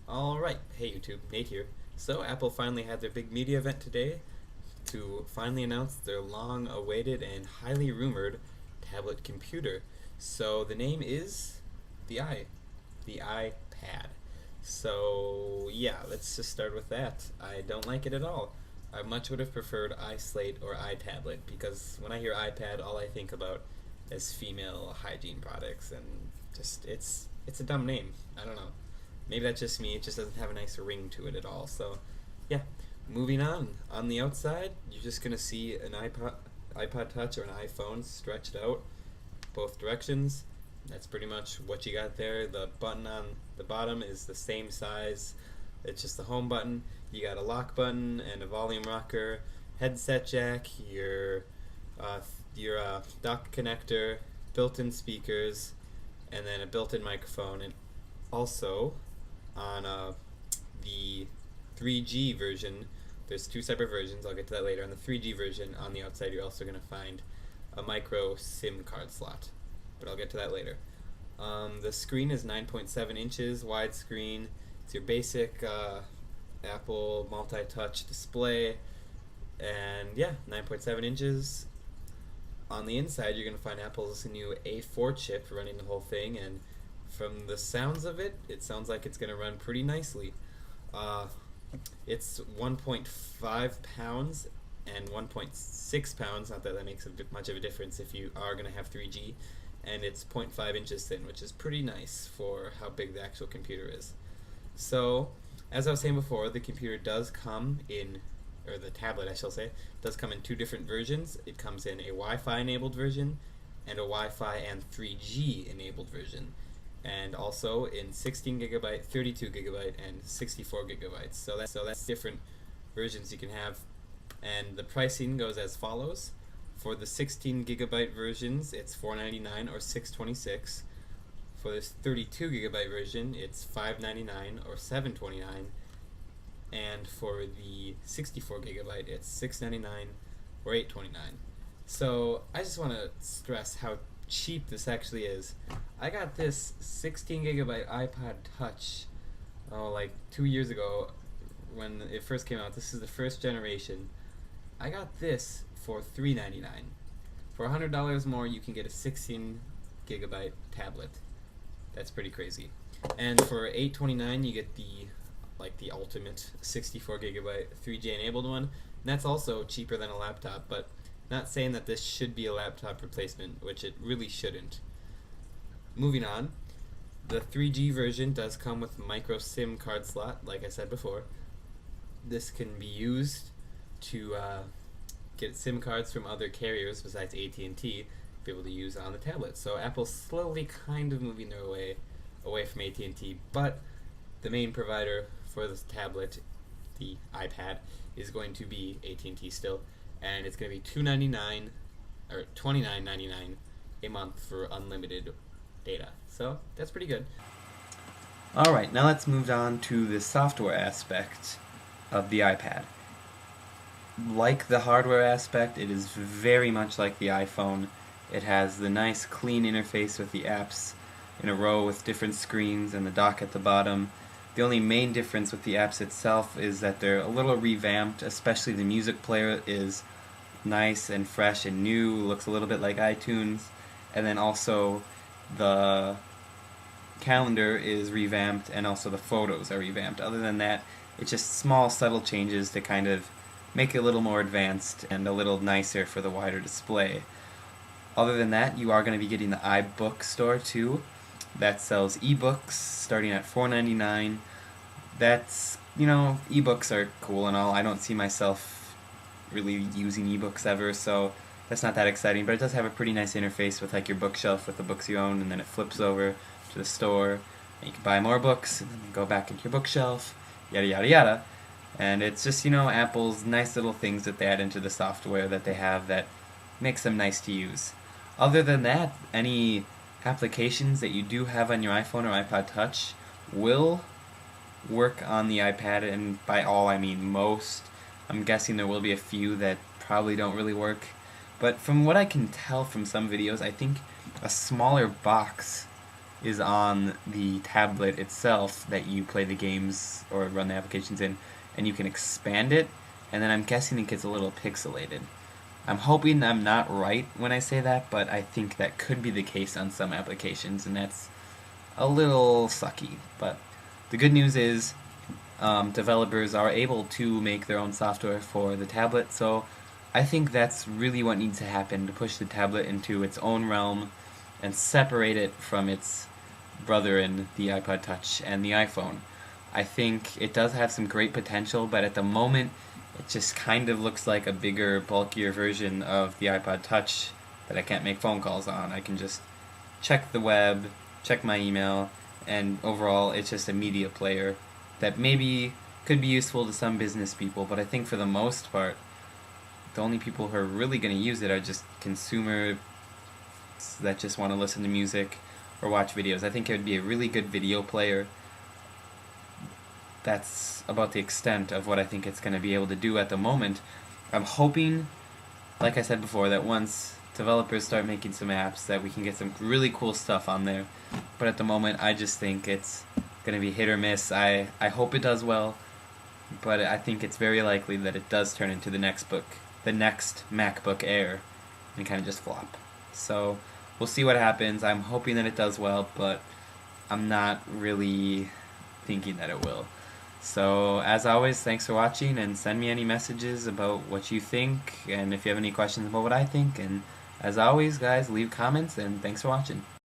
Alright, hey YouTube, Nate here. So, Apple finally had their big media event today to finally announce their long awaited and highly rumored tablet computer. So, the name is the the iPad. So, yeah, let's just start with that. I don't like it at all. I much would have preferred iSlate or iTablet because when I hear iPad, all I think about is female hygiene products and just it's a dumb name. I don't know. Maybe that's just me. It just doesn't have a nice ring to it at all. So, yeah. Moving on. On the outside, you're just gonna see an iPod Touch or an iPhone stretched out both directions. That's pretty much what you got there. The button on the bottom is the same size. It's just the home button. You got a lock button and a volume rocker, headset jack, uh, your dock connector, built-in speakers, and then a built-in microphone. And also, on the 3G version, there's two separate versions. I'll get to that later. On the 3G version, on the outside, you're also going to find a micro SIM card slot, but I'll get to that later. The screen is 9.7 inches widescreen. It's your basic Apple multi-touch display, and yeah, 9.7 inches. On the inside, you're going to find Apple's new A4 chip running the whole thing, and from the sounds of it, it sounds like it's going to run pretty nicely. Uh, it's 1.5 pounds and 1.6 pounds, not that that makes much of a difference if you are going to have 3G, and it's 0.5 inches thin, which is pretty nice for how big the actual computer is. So, as I was saying before, the computer does come in, or the tablet I shall say, does come in two different versions. It comes in a Wi-Fi enabled version and a Wi-Fi and 3G enabled version, and also in 16 gigabyte, 32 gigabyte, and 64 gigabytes. So that's different versions you can have, and the pricing goes as follows. For the 16 gigabyte versions, it's $499 or $626. For this 32 gigabyte version, it's $599 or $729. And for the 64 gigabyte, it's $699 or $829. So I just want to stress how cheap this actually is. I got this 16 gigabyte iPod Touch like 2 years ago when it first came out. This is the first generation. I got this for $399. For $100 more, you can get a 16 gigabyte tablet. That's pretty crazy. And for $829, you get the ultimate 64 gigabyte 3G enabled one. And that's also cheaper than a laptop, but not saying that this should be a laptop replacement, which it really shouldn't. Moving on, the 3G version does come with a micro SIM card slot, like I said before. This can be used to get SIM cards from other carriers besides AT&T, be able to use on the tablet. So Apple's slowly kind of moving their way away from AT&T, but the main provider for this tablet, the iPad, is going to be AT&T still, and it's going to be $299 or $29.99 a month for unlimited data. So that's pretty good. Alright, now let's move on to the software aspect of the iPad. Like the hardware aspect, it is very much like the iPhone. It has the nice clean interface with the apps in a row with different screens and the dock at the bottom. The only main difference with the apps itself is that they're a little revamped, especially the music player is nice and fresh and new, looks a little bit like iTunes, and then also the calendar is revamped and also the photos are revamped. Other than that, it's just small subtle changes to kind of make it a little more advanced and a little nicer for the wider display. Other than that, you are going to be getting the iBook store too. That sells ebooks starting at $4.99. That's, ebooks are cool and all. I don't see myself really using ebooks ever, so that's not that exciting, but it does have a pretty nice interface with like your bookshelf with the books you own, and then it flips over to the store, and you can buy more books, and then go back into your bookshelf, yada yada yada. And it's just, Apple's nice little things that they add into the software that they have that makes them nice to use. Other than that, any applications that you do have on your iPhone or iPod Touch will work on the iPad, and by all I mean most. I'm guessing there will be a few that probably don't really work, but from what I can tell from some videos, I think a smaller box is on the tablet itself that you play the games or run the applications in, and you can expand it, and then I'm guessing it gets a little pixelated. I'm hoping I'm not right when I say that, but I think that could be the case on some applications, and that's a little sucky. But the good news is developers are able to make their own software for the tablet, so I think that's really what needs to happen to push the tablet into its own realm and separate it from its brother in the iPod Touch and the iPhone. I think it does have some great potential, but at the moment it just kind of looks like a bigger, bulkier version of the iPod Touch that I can't make phone calls on. I can just check the web, check my email, and overall it's just a media player that maybe could be useful to some business people, but I think for the most part, the only people who are really going to use it are just consumers that just want to listen to music or watch videos. I think it would be a really good video player. That's about the extent of what I think it's going to be able to do at the moment. I'm hoping, like I said before, that once developers start making some apps that we can get some really cool stuff on there. But at the moment, I just think it's going to be hit or miss. I hope it does well, but I think it's very likely that it does turn into the next MacBook Air, and kind of just flop. So we'll see what happens. I'm hoping that it does well, but I'm not really thinking that it will. So as always, thanks for watching, and send me any messages about what you think, and if you have any questions about what I think. And as always, guys, leave comments, and thanks for watching.